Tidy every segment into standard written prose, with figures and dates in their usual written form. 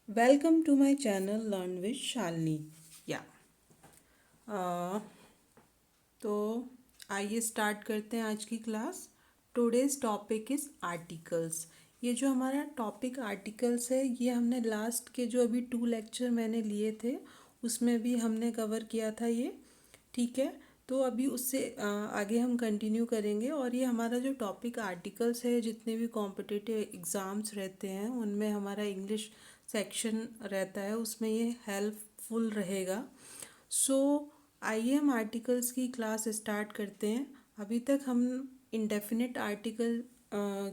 Welcome to my channel Learn with Shalini. या तो आइए स्टार्ट करते हैं आज की class. Today's topic is articles. ये जो हमारा टॉपिक आर्टिकल्स है ये हमने लास्ट के जो अभी 2 लेक्चर मैंने लिए थे उसमें भी हमने कवर किया था ये। ठीक है, तो अभी उससे आगे हम कंटिन्यू करेंगे। और ये हमारा जो टॉपिक आर्टिकल्स है, जितने भी कॉम्पिटिटिव एग्ज़ाम्स रहते हैं उनमें हमारा इंग्लिश सेक्शन रहता है, उसमें ये हेल्पफुल रहेगा। सो आइए हम आर्टिकल्स की क्लास स्टार्ट करते हैं। अभी तक हम इंडेफिनिट आर्टिकल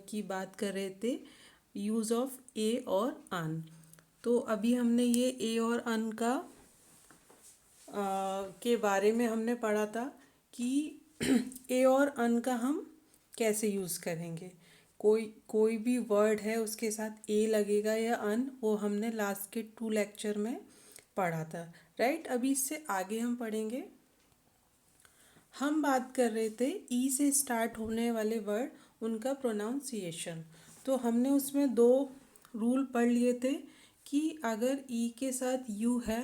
की बात कर रहे थे, यूज़ ऑफ ए और अन। तो अभी हमने ये ए और अन का के बारे में हमने पढ़ा था कि ए और अन का हम कैसे यूज़ करेंगे। कोई कोई भी वर्ड है उसके साथ ए लगेगा या अन, वो हमने लास्ट के 2 लेक्चर में पढ़ा था। राइट, अभी इससे आगे हम पढ़ेंगे। हम बात कर रहे थे ई से स्टार्ट होने वाले वर्ड, उनका प्रोनाउंसिएशन। तो हमने उसमें 2 रूल पढ़ लिए थे कि अगर ई के साथ यू है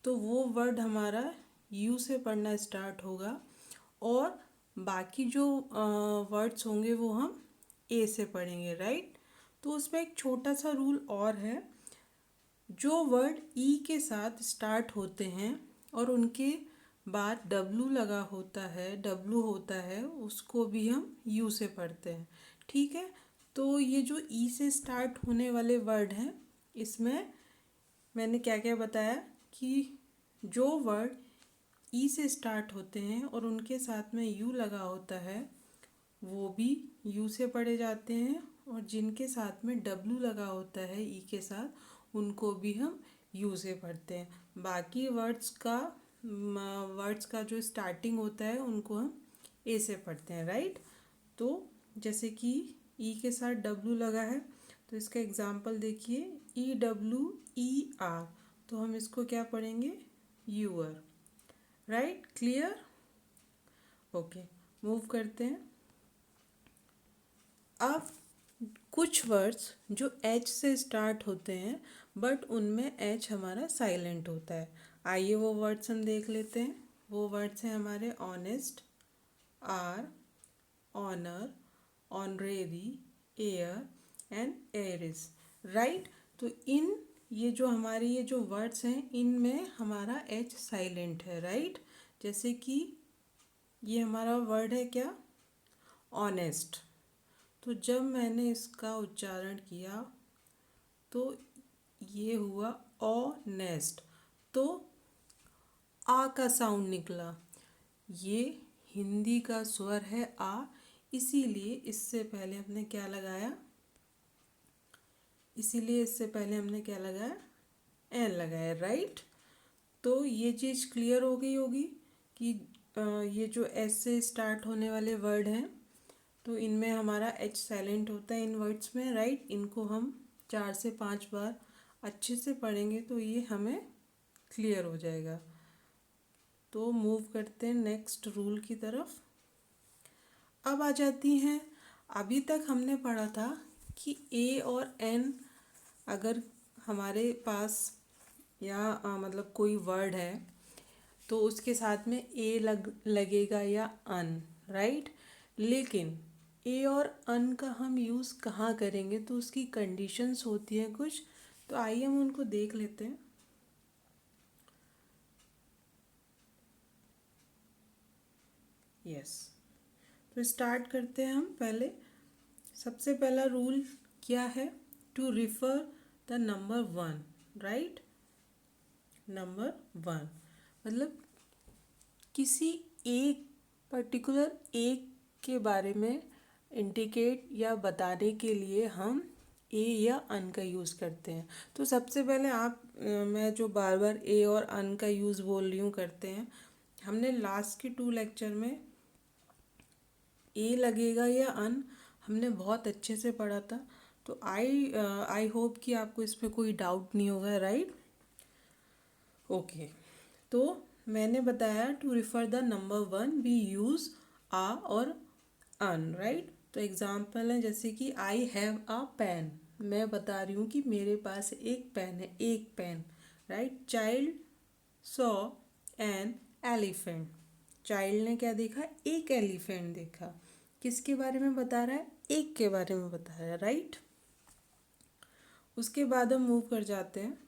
तो वो वर्ड हमारा यू से पढ़ना स्टार्ट होगा, और बाकी जो वर्ड्स होंगे वो हम ए से पढ़ेंगे। राइट, तो उसमें एक छोटा सा रूल और है। जो वर्ड ई के साथ स्टार्ट होते हैं और उनके बाद डब्लू लगा होता है, डब्लू होता है, उसको भी हम यू से पढ़ते हैं। ठीक है, तो ये जो ई से स्टार्ट होने वाले वर्ड हैं, इसमें मैंने क्या क्या बताया कि जो वर्ड ई से स्टार्ट होते हैं और उनके साथ में यू लगा होता है वो भी यू से पढ़े जाते हैं, और जिनके साथ में डब्लू लगा होता है ई के साथ उनको भी हम यू से पढ़ते हैं। बाकी वर्ड्स का जो स्टार्टिंग होता है उनको हम ए से पढ़ते हैं। राइट, तो जैसे कि ई के साथ डब्लू लगा है तो इसका एग्जाम्पल देखिए, ई डब्लू ई आर, तो हम इसको क्या पढ़ेंगे, your. Right, clear? Okay, move करते हैं। अब कुछ वर्ड्स जो एच से स्टार्ट होते हैं बट उनमें एच हमारा साइलेंट होता है। आइए वो वर्ड्स हम देख लेते हैं। वो वर्ड्स हैं हमारे honest, hour, honour, honorary, heir and heiress. Right, तो इन ये जो हमारी ये जो वर्ड्स हैं इनमें हमारा एच साइलेंट है। राइट, जैसे कि ये हमारा वर्ड है क्या, ऑनेस्ट। तो जब मैंने इसका उच्चारण किया तो ये हुआ ऑनेस्ट, तो आ का साउंड निकला। ये हिंदी का स्वर है आ, इसीलिए इससे पहले हमने क्या लगाया, इसीलिए इससे पहले हमने क्या लगाया, एन लगाया। राइट, तो ये चीज़ क्लियर हो गई होगी कि ये जो एस से स्टार्ट होने वाले वर्ड हैं तो इनमें हमारा एच साइलेंट होता है इन वर्ड्स में। राइट, इनको हम 4 से 5 बार अच्छे से पढ़ेंगे तो ये हमें क्लियर हो जाएगा। तो मूव करते हैं नेक्स्ट रूल की तरफ। अब आ जाती हैं, अभी तक हमने पढ़ा था कि ए और एन अगर हमारे पास या मतलब कोई वर्ड है तो उसके साथ में ए लगेगा या अन। राइट, लेकिन ए और अन का हम यूज़ कहाँ करेंगे, तो उसकी कंडीशंस होती हैं कुछ। तो आइए हम उनको देख लेते हैं। यस, तो स्टार्ट करते हैं हम। पहले सबसे पहला रूल क्या है, to refer the number 1। Right, number 1 मतलब किसी एक पर्टिकुलर एक के बारे में इंडिकेट या बताने के लिए हम ए या अन का यूज़ करते हैं। तो सबसे पहले मैं जो बार बार ए और अन का यूज़ बोल रही हूँ करते हैं, हमने लास्ट के 2 लेक्चर में ए लगेगा या अन हमने बहुत अच्छे से पढ़ा था। तो आई होप कि आपको इसमें कोई डाउट नहीं होगा। राइट, ओके, तो मैंने बताया to refer the number 1 we use a or an. Right, तो एग्जाम्पल है जैसे कि आई हैव अ पेन। मैं बता रही हूँ कि मेरे पास एक पेन है, एक pen, right. Child saw an elephant. Child ने क्या देखा? एक एलिफेंट देखा। किसके बारे में बता रहा है? एक के बारे में बता रहा है, राइट। उसके बाद हम मूव कर जाते हैं,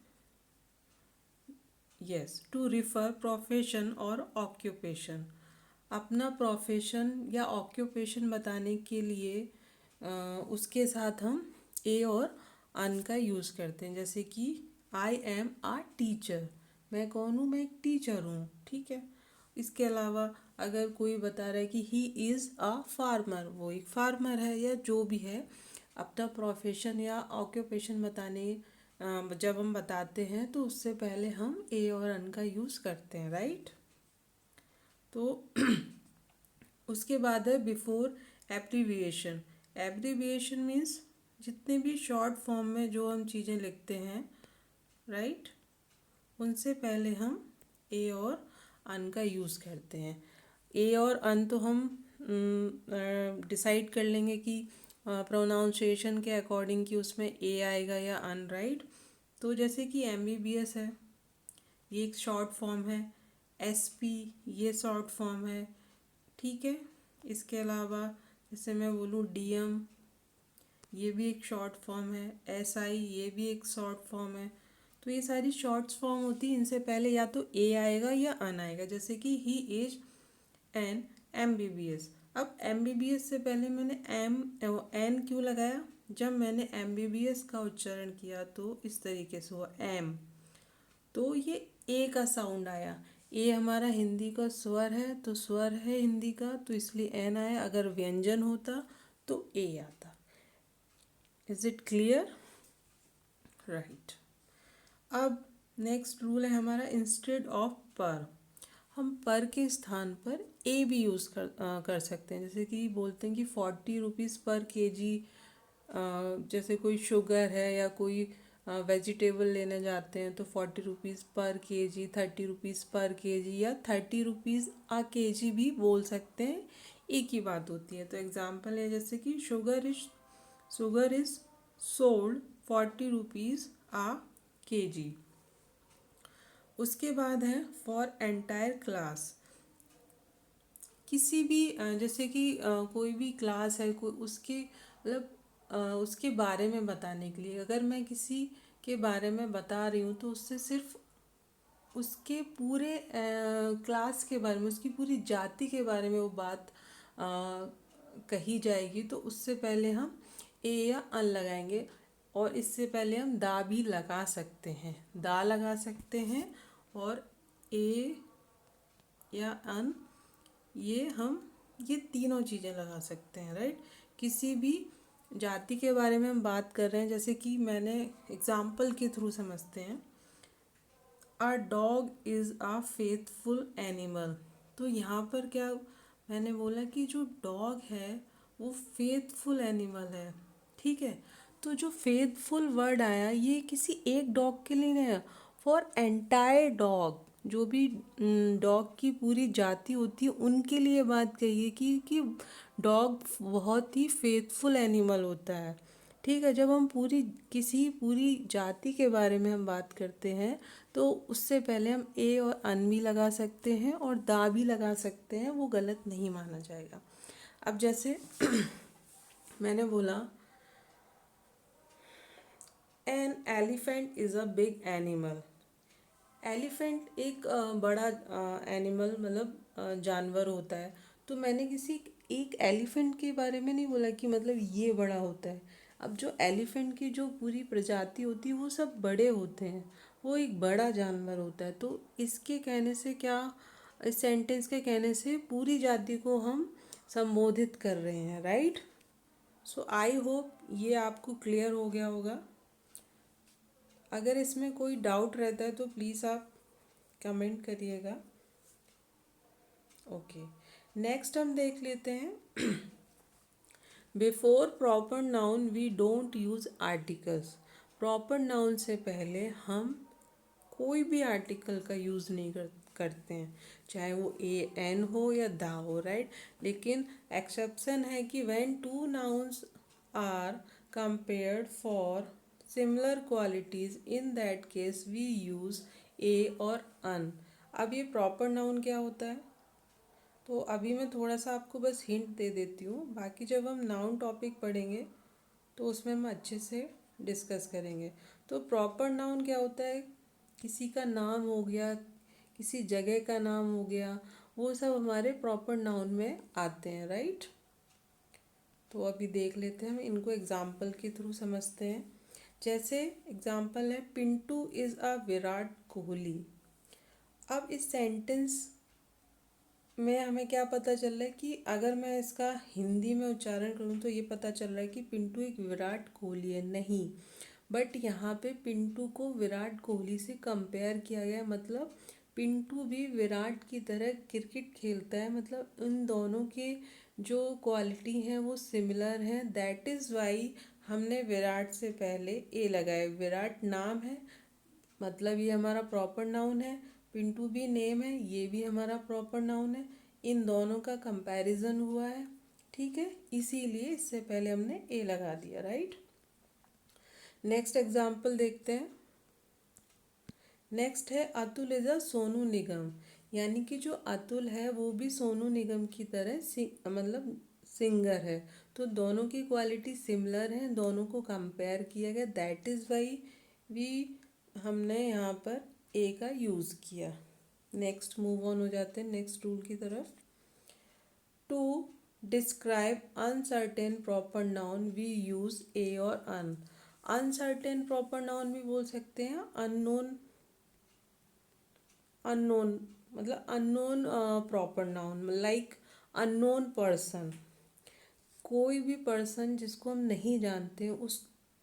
यस, टू रिफर प्रोफेशन और ऑक्यूपेशन। अपना प्रोफेशन या ऑक्यूपेशन बताने के लिए उसके साथ हम ए और अन का यूज़ करते हैं। जैसे कि आई एम आ टीचर, मैं कौन हूँ? मैं एक टीचर हूँ, ठीक है। इसके अलावा अगर कोई बता रहा है कि ही इज़ अ फार्मर, वो एक फार्मर है, या जो भी है, अपना प्रोफेशन या ऑक्यूपेशन बताने जब हम बताते हैं तो उससे पहले हम ए और अन का यूज़ करते हैं, राइट। तो उसके बाद है बिफोर एब्रीविएशन। एब्रीविएशन मीन्स जितने भी शॉर्ट फॉर्म में जो हम चीज़ें लिखते हैं, राइट, उनसे पहले हम ए और अन का यूज़ करते हैं। ए और अन तो हम डिसाइड कर लेंगे कि प्रोनाउंसिएशन के अकॉर्डिंग कि उसमें ए आएगा या अन, राइट। तो जैसे कि एमबीबीएस है, ये एक शॉर्ट फॉर्म है। एसपी, ये शॉर्ट फॉर्म है, ठीक है। इसके अलावा जैसे मैं बोलूँ डीएम, ये भी एक शॉर्ट फॉर्म है। एसआई, ये भी एक शॉर्ट फॉर्म है। तो ये सारी शॉर्ट फॉर्म होती है, इनसे पहले या तो ए आएगा या अन आएगा। जैसे कि ही इज एन एमबीबीएस। अब एमबीबीएस से पहले मैंने एन क्यों लगाया? जब मैंने एमबीबीएस का उच्चारण किया तो इस तरीके से हुआ एम, तो ये ए का साउंड आया। ए हमारा हिंदी का स्वर है, तो स्वर है हिंदी का, तो इसलिए एन आया। अगर व्यंजन होता तो ए आता। Is it clear? राइट। अब नेक्स्ट रूल है हमारा, इंस्टेड ऑफ पर, हम पर के स्थान पर ए भी यूज़ कर सकते हैं। जैसे कि बोलते हैं कि 40 रुपीज़ पर केजी। जैसे कोई शुगर है या कोई वेजिटेबल लेने जाते हैं तो 40 रुपीज़ पर केजी, 30 रुपीज़ पर केजी, या 30 रुपीज़ आ केजी भी बोल सकते हैं, एक ही बात होती है। तो एग्जाम्पल है जैसे कि sugar is sold 40 rupees a KG. उसके बाद है फॉर एंटायर क्लास। किसी भी जैसे कि कोई भी क्लास है, कोई उसके मतलब उसके बारे में बताने के लिए, अगर मैं किसी के बारे में बता रही हूँ तो उससे सिर्फ उसके पूरे क्लास के बारे में, उसकी पूरी जाति के बारे में वो बात अ, कही जाएगी, तो उससे पहले हम ए या अन लगाएंगे। और इससे पहले हम दा भी लगा सकते हैं, दा लगा सकते हैं, और ए या अन, ये तीनों चीज़ें लगा सकते हैं, राइट। किसी भी जाति के बारे में हम बात कर रहे हैं, जैसे कि मैंने एग्जाम्पल के थ्रू समझते हैं। A dog is a faithful animal. तो यहाँ पर क्या मैंने बोला कि जो डॉग है वो फेथफुल एनिमल है, ठीक है। तो जो फेथफुल वर्ड आया ये किसी एक डॉग के लिए नहीं है, फॉर एंटायर डॉग। जो भी डॉग की पूरी जाति होती है उनके लिए बात कही है कि डॉग बहुत ही फेथफुल एनिमल होता है, ठीक है। जब हम पूरी जाति के बारे में हम बात करते हैं तो उससे पहले हम ए और अन भी लगा सकते हैं और दा भी लगा सकते हैं, वो गलत नहीं माना जाएगा। अब जैसे मैंने बोला an elephant is a big animal. Elephant एक बड़ा एनिमल, मतलब जानवर होता है। तो मैंने किसी एक एलिफेंट के बारे में नहीं बोला कि मतलब ये बड़ा होता है। अब जो एलिफेंट की जो पूरी प्रजाति होती है वो सब बड़े होते हैं, वो एक बड़ा जानवर होता है। तो इसके कहने से क्या, इस सेंटेंस के कहने से पूरी जाति को हम संबोधित कर रहे हैं, राइट। सो आई होप ये आपको क्लियर हो गया होगा। अगर इसमें कोई डाउट रहता है तो प्लीज़ आप कमेंट करिएगा। ओके, नेक्स्ट हम देख लेते हैं before proper noun we don't use articles. Proper noun से पहले हम कोई भी आर्टिकल का यूज़ नहीं करते हैं, चाहे वो ए एन हो या दा हो, राइट। लेकिन एक्सेप्शन है कि when two nouns are compared for similar qualities. In that case we use a और an. अब ये प्रॉपर नाउन क्या होता है, तो अभी मैं थोड़ा सा आपको बस हिंट दे देती हूँ, बाकी जब हम नाउन टॉपिक पढ़ेंगे तो उसमें हम अच्छे से डिस्कस करेंगे। तो प्रॉपर नाउन क्या होता है, किसी का नाम हो गया, किसी जगह का नाम हो गया, वो सब हमारे प्रॉपर नाउन में आते हैं, राइट। तो अभी देख लेते हैं, हम इनको एग्जाम्पल के थ्रू समझते हैं। जैसे एग्जाम्पल है, पिंटू इज़ अ विराट कोहली। अब इस सेंटेंस में हमें क्या पता चल रहा है कि अगर मैं इसका हिंदी में उच्चारण करूँ तो ये पता चल रहा है कि पिंटू एक विराट कोहली है, नहीं। बट यहाँ पे पिंटू को विराट कोहली से कंपेयर किया गया है, मतलब पिंटू भी विराट की तरह क्रिकेट खेलता है, मतलब इन दोनों के जो क्वालिटी हैं वो सिमिलर हैं। दैट इज़ वाई हमने विराट से पहले ए लगाया। विराट नाम है, मतलब ये हमारा प्रॉपर नाउन है। पिंटू भी नेम है, ये भी हमारा प्रॉपर नाउन है। इन दोनों का कंपैरिजन हुआ है, ठीक है, इसीलिए इससे पहले हमने ए लगा दिया, राइट। नेक्स्ट एग्जाम्पल देखते हैं। नेक्स्ट है, अतुल इज अ सोनू निगम। यानी कि जो अतुल है वो भी सोनू निगम की तरह मतलब सिंगर है। तो दोनों की क्वालिटी सिमिलर है, दोनों को कंपेयर किया गया। दैट इज़ वाई वी हमने यहाँ पर ए का यूज़ किया। नेक्स्ट मूव ऑन हो जाते हैं नेक्स्ट रूल की तरफ। To describe uncertain proper noun we use a or an. Uncertain proper noun भी बोल सकते हैं, अननोन, अननोन मतलब unknown proper noun, like unknown person. कोई भी पर्सन जिसको हम नहीं जानते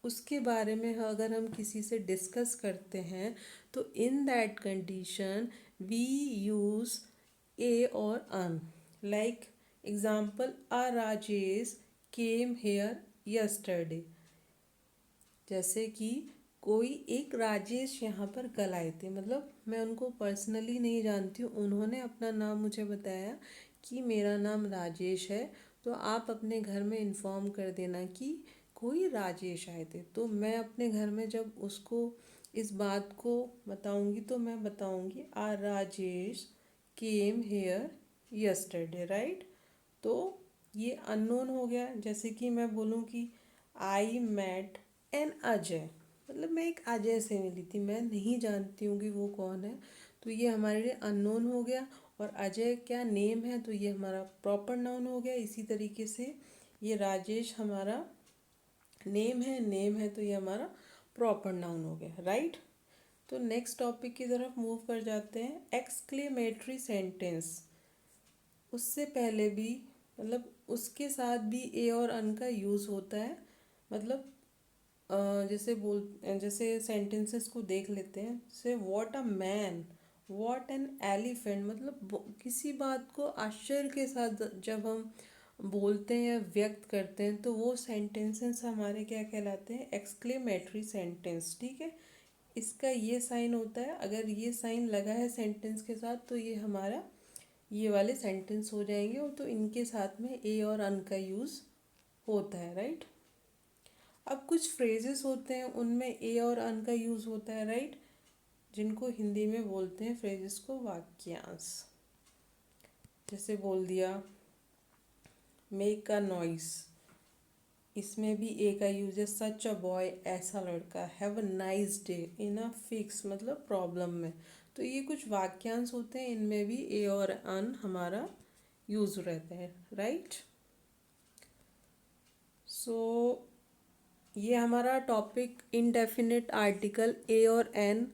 उसके बारे में अगर हम किसी से डिस्कस करते हैं तो in that condition we use a or an. Like example, a Rajesh came here yesterday. जैसे कि कोई एक राजेश यहाँ पर कल आए थे, मतलब मैं उनको पर्सनली नहीं जानती हूँ, उन्होंने अपना नाम मुझे बताया कि मेरा नाम राजेश है, तो आप अपने घर में इन्फॉर्म कर देना कि कोई राजेश आए थे। तो मैं अपने घर में जब उसको इस बात को बताऊंगी तो मैं बताऊंगी, a Rajesh came here yesterday, right. तो ये अननोन हो गया। जैसे कि मैं बोलूँ कि आई मेट एन अजय, मतलब मैं एक अजय से मिली थी, मैं नहीं जानती हूँ कि वो कौन है, तो ये हमारे लिए अननोन हो गया। और अजय क्या नेम है, तो ये हमारा प्रॉपर नाउन हो गया। इसी तरीके से ये राजेश हमारा नेम है तो ये हमारा प्रॉपर नाउन हो गया, राइट। तो नेक्स्ट टॉपिक की तरफ मूव कर जाते हैं, एक्सक्लेमेटरी सेंटेंस। उससे पहले भी मतलब उसके साथ भी ए और अन का यूज़ होता है। मतलब जैसे सेंटेंसेस को देख लेते हैं। से what a man, what an elephant, मतलब किसी बात को आश्चर्य के साथ जब हम बोलते हैं या व्यक्त करते हैं तो वो सेंटेंसेस हमारे क्या कहलाते हैं, एक्सक्लेमेटरी सेंटेंस, ठीक है। इसका ये साइन होता है, अगर ये साइन लगा है सेंटेंस के साथ तो ये हमारा ये वाले सेंटेंस हो जाएंगे, और तो इनके साथ में ए और अन का यूज़ होता है, राइट। अब कुछ फ्रेजेस होते हैं उनमें ए और अन का यूज़ होता है, राइट, जिनको हिंदी में बोलते हैं फ्रेजेस को वाक्यांश। जैसे बोल दिया मेक अ नॉइस, इसमें भी ए का यूज है। सच अ बॉय, ऐसा लड़का। Have a nice day, in a fix मतलब प्रॉब्लम में। तो ये कुछ वाक्यांश होते हैं, इनमें भी ए और अन हमारा यूज रहता है, राइट। सो ये हमारा टॉपिक इनडेफिनिट आर्टिकल ए और एन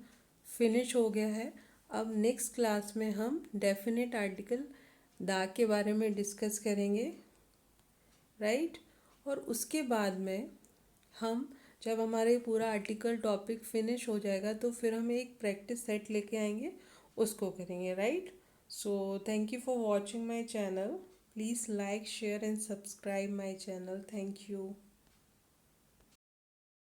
फिनिश हो गया है। अब नेक्स्ट क्लास में हम डेफिनेट आर्टिकल दा के बारे में डिस्कस करेंगे, राइट। और उसके बाद में हम जब हमारे पूरा आर्टिकल टॉपिक फिनिश हो जाएगा तो फिर हम एक प्रैक्टिस सेट लेके आएंगे, उसको करेंगे, right. So thank you for watching my channel. Please like share and subscribe my channel. Thank you.